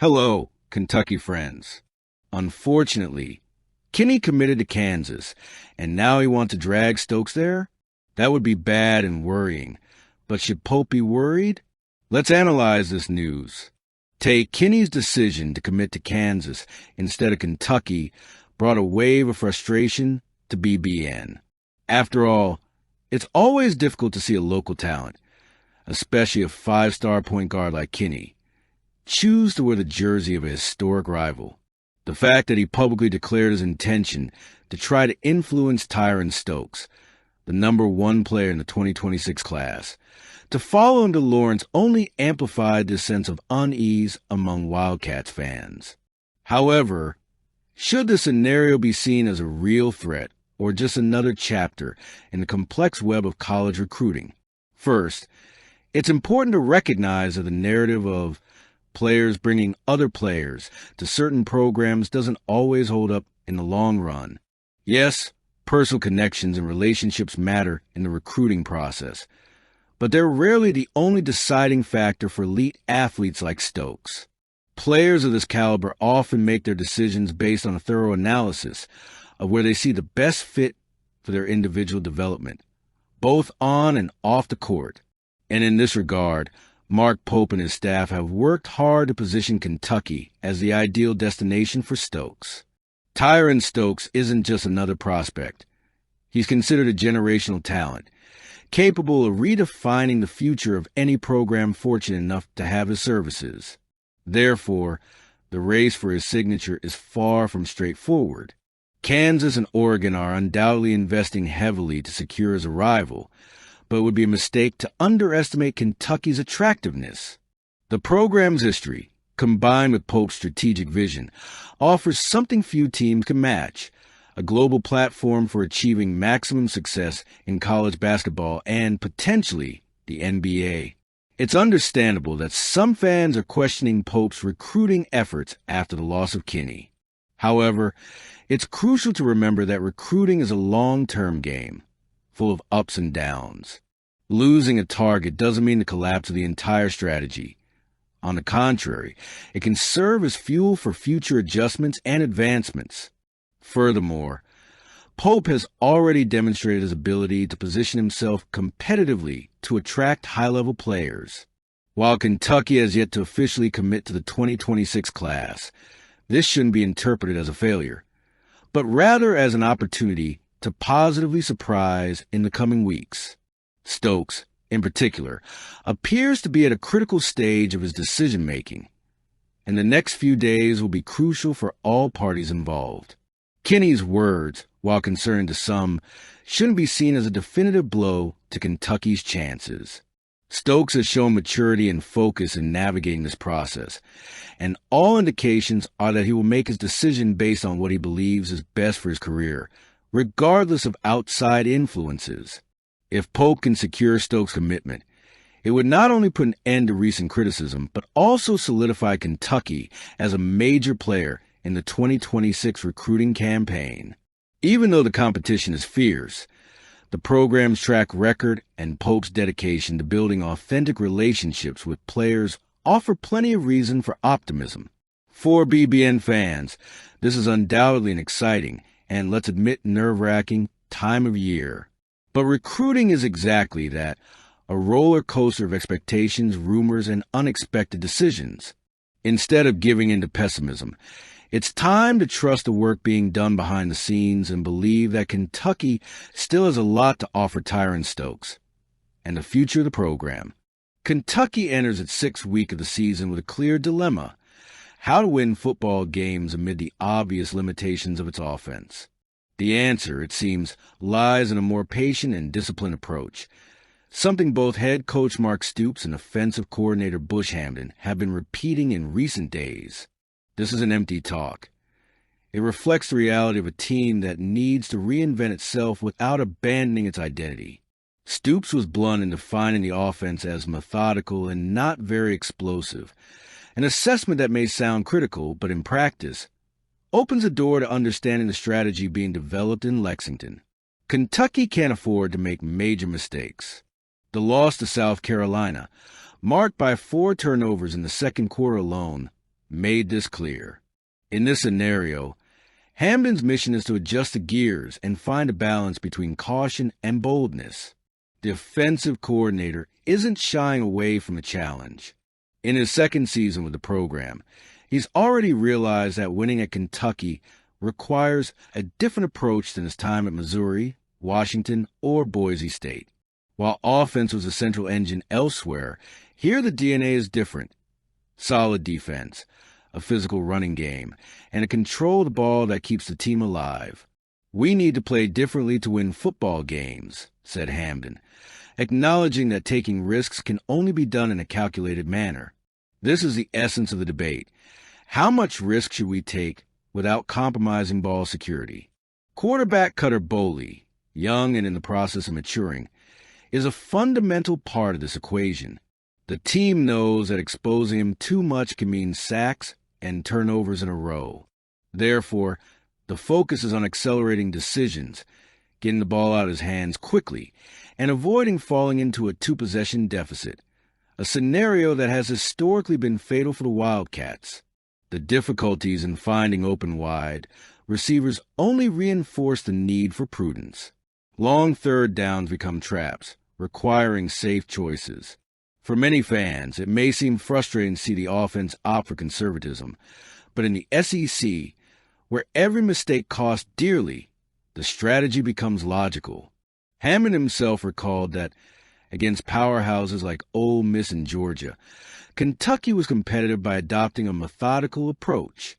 Hello, Kentucky friends. Unfortunately, Kinney committed to Kansas, and now he wants to drag Stokes there? That would be bad and worrying. But should Pope be worried? Let's analyze this news. Kinney's decision to commit to Kansas instead of Kentucky brought a wave of frustration to BBN. After all, it's always difficult to see a local talent, especially a five-star point guard like Kinney, choose to wear the jersey of a historic rival. The fact that he publicly declared his intention to try to influence Tyron Stokes, the number one player in the 2026 class, to follow him to Lawrence only amplified this sense of unease among Wildcats fans. However, should the scenario be seen as a real threat or just another chapter in the complex web of college recruiting? First, it's important to recognize that the narrative of players bringing other players to certain programs doesn't always hold up in the long run. Yes, personal connections and relationships matter in the recruiting process, but they're rarely the only deciding factor for elite athletes like Stokes. Players of this caliber often make their decisions based on a thorough analysis of where they see the best fit for their individual development, both on and off the court. And in this regard, Mark Pope and his staff have worked hard to position Kentucky as the ideal destination for Stokes. Tyron Stokes isn't just another prospect. He's considered a generational talent, capable of redefining the future of any program fortunate enough to have his services. Therefore, the race for his signature is far from straightforward. Kansas and Oregon are undoubtedly investing heavily to secure his arrival, but it would be a mistake to underestimate Kentucky's attractiveness. The program's history, combined with Pope's strategic vision, offers something few teams can match: a global platform for achieving maximum success in college basketball and, potentially, the NBA. It's understandable that some fans are questioning Pope's recruiting efforts after the loss of Kinney. However, it's crucial to remember that recruiting is a long-term game, full of ups and downs. Losing a target doesn't mean the collapse of the entire strategy. On the contrary, it can serve as fuel for future adjustments and advancements. Furthermore, Pope has already demonstrated his ability to position himself competitively to attract high-level players. While Kentucky has yet to officially commit to the 2026 class, this shouldn't be interpreted as a failure, but rather as an opportunity to positively surprise in the coming weeks. Stokes, in particular, appears to be at a critical stage of his decision-making, and the next few days will be crucial for all parties involved. Kinney's words, while concerning to some, shouldn't be seen as a definitive blow to Kentucky's chances. Stokes has shown maturity and focus in navigating this process, and all indications are that he will make his decision based on what he believes is best for his career, regardless of outside influences. If Pope can secure Stokes' commitment, it would not only put an end to recent criticism, but also solidify Kentucky as a major player in the 2026 recruiting campaign. Even though the competition is fierce, the program's track record and Pope's dedication to building authentic relationships with players offer plenty of reason for optimism. For BBN fans, this is undoubtedly an exciting and, let's admit, nerve-wracking time of year. But recruiting is exactly that, a roller coaster of expectations, rumors, and unexpected decisions. Instead of giving in to pessimism, it's time to trust the work being done behind the scenes and believe that Kentucky still has a lot to offer Tyron Stokes and the future of the program. Kentucky enters its sixth week of the season with a clear dilemma: how to win football games amid the obvious limitations of its offense. The answer, it seems, lies in a more patient and disciplined approach, something both head coach Mark Stoops and offensive coordinator Bush Hamdan have been repeating in recent days. This isn't empty talk. It reflects the reality of a team that needs to reinvent itself without abandoning its identity. Stoops was blunt in defining the offense as methodical and not very explosive, an assessment that may sound critical, but in practice, opens a door to understanding the strategy being developed in Lexington. Kentucky can't afford to make major mistakes. The loss to South Carolina, marked by 4 turnovers in the second quarter alone, made this clear. In this scenario, Hamden's mission is to adjust the gears and find a balance between caution and boldness. The offensive coordinator isn't shying away from the challenge. In his second season with the program, he's already realized that winning at Kentucky requires a different approach than his time at Missouri, Washington, or Boise State. While offense was a central engine elsewhere, here the DNA is different. Solid defense, a physical running game, and a controlled ball that keeps the team alive. "We need to play differently to win football games," said Hamden, acknowledging that taking risks can only be done in a calculated manner. This is the essence of the debate. How much risk should we take without compromising ball security? Quarterback Cutter Boley, young and in the process of maturing, is a fundamental part of this equation. The team knows that exposing him too much can mean sacks and turnovers in a row. Therefore, the focus is on accelerating decisions, getting the ball out of his hands quickly, and avoiding falling into a two-possession deficit, a scenario that has historically been fatal for the Wildcats. The difficulties in finding open wide receivers only reinforce the need for prudence. Long third downs become traps, requiring safe choices. For many fans, it may seem frustrating to see the offense opt for conservatism, but in the SEC, where every mistake costs dearly, the strategy becomes logical. Hammond himself recalled that against powerhouses like Ole Miss and Georgia, Kentucky was competitive by adopting a methodical approach,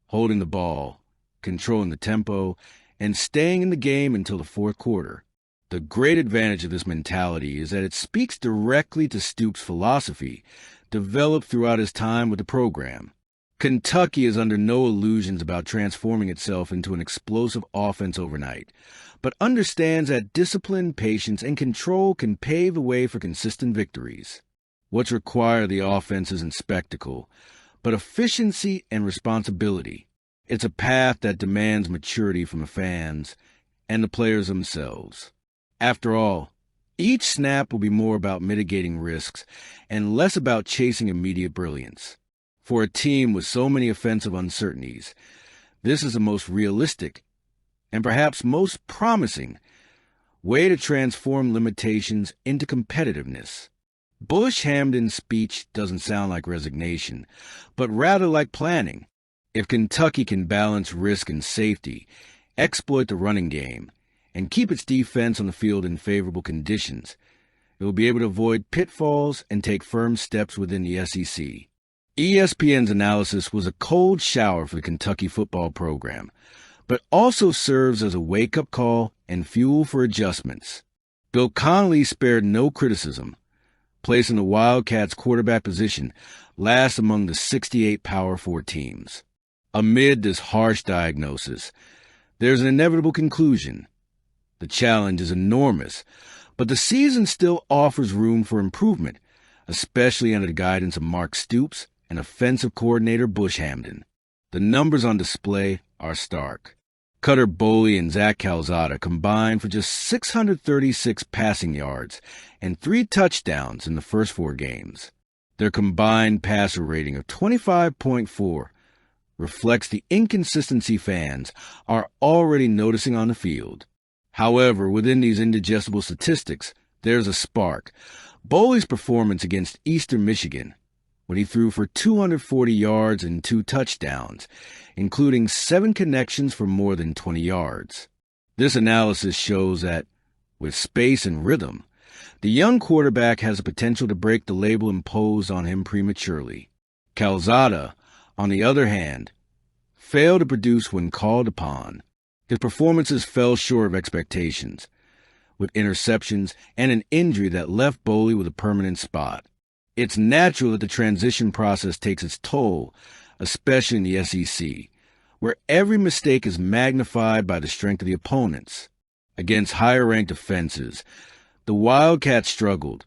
holding the ball, controlling the tempo, and staying in the game until the fourth quarter. The great advantage of this mentality is that it speaks directly to Stokes' philosophy, developed throughout his time with the program. Kentucky is under no illusions about transforming itself into an explosive offense overnight, but understands that discipline, patience, and control can pave the way for consistent victories. What's required of the offense isn't spectacle, but efficiency and responsibility. It's a path that demands maturity from the fans and the players themselves. After all, each snap will be more about mitigating risks and less about chasing immediate brilliance. For a team with so many offensive uncertainties, this is the most realistic and perhaps most promising way to transform limitations into competitiveness. Bush Hamden's speech doesn't sound like resignation, but rather like planning. If Kentucky can balance risk and safety, exploit the running game, and keep its defense on the field in favorable conditions, it will be able to avoid pitfalls and take firm steps within the SEC. ESPN's analysis was a cold shower for the Kentucky football program, but also serves as a wake-up call and fuel for adjustments. Bill Connelly spared no criticism, placing the Wildcats' quarterback position last among the 68 Power 4 teams. Amid this harsh diagnosis, there's an inevitable conclusion. The challenge is enormous, but the season still offers room for improvement, especially under the guidance of Mark Stoops and offensive coordinator Bush Hamden. The numbers on display are stark. Cutter Boley and Zach Calzada combined for just 636 passing yards and 3 touchdowns in the first 4 games. Their combined passer rating of 25.4 reflects the inconsistency fans are already noticing on the field. However, within these indigestible statistics, there's a spark. Boley's performance against Eastern Michigan, when he threw for 240 yards and 2 touchdowns, including 7 connections for more than 20 yards. This analysis shows that, with space and rhythm, the young quarterback has the potential to break the label imposed on him prematurely. Calzada, on the other hand, failed to produce when called upon. His performances fell short of expectations, with interceptions and an injury that left Boley with a permanent spot. It's natural that the transition process takes its toll, especially in the SEC, where every mistake is magnified by the strength of the opponents. Against higher-ranked offenses, the Wildcats struggled,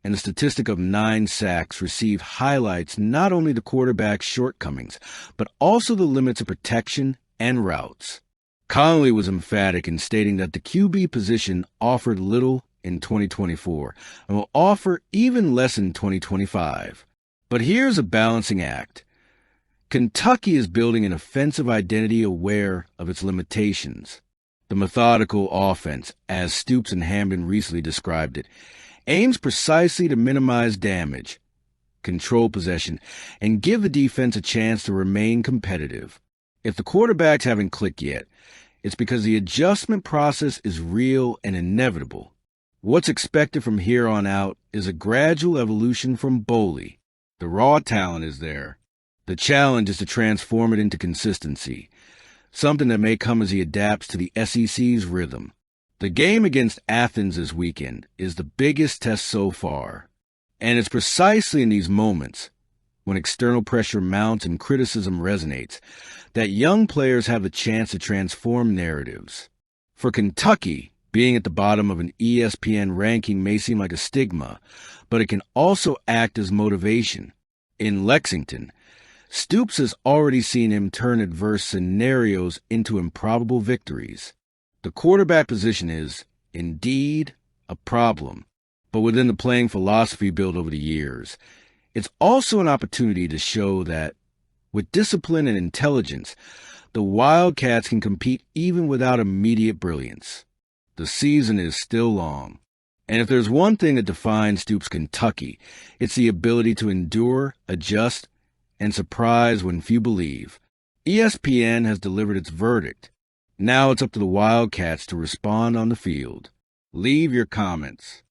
and the statistic of 9 sacks received highlights not only the quarterback's shortcomings, but also the limits of protection and routes. Connelly was emphatic in stating that the QB position offered little in 2024 and will offer even less in 2025. But here's a balancing act. Kentucky is building an offensive identity aware of its limitations. The methodical offense, as Stokes and Hamden recently described it, aims precisely to minimize damage, control possession, and give the defense a chance to remain competitive. If the quarterbacks haven't clicked yet, it's because the adjustment process is real and inevitable. What's expected from here on out is a gradual evolution from Boley. The raw talent is there. The challenge is to transform it into consistency, something that may come as he adapts to the SEC's rhythm. The game against Athens this weekend is the biggest test so far, and it's precisely in these moments, when external pressure mounts and criticism resonates, that young players have the chance to transform narratives. For Kentucky, being at the bottom of an ESPN ranking may seem like a stigma, but it can also act as motivation. In Lexington, Stokes has already seen him turn adverse scenarios into improbable victories. The quarterback position is, indeed, a problem, but within the playing philosophy built over the years, it's also an opportunity to show that, with discipline and intelligence, the Wildcats can compete even without immediate brilliance. The season is still long, and if there's one thing that defines Stokes' Kentucky, it's the ability to endure, adjust, and surprise when few believe. ESPN has delivered its verdict. Now it's up to the Wildcats to respond on the field. Leave your comments.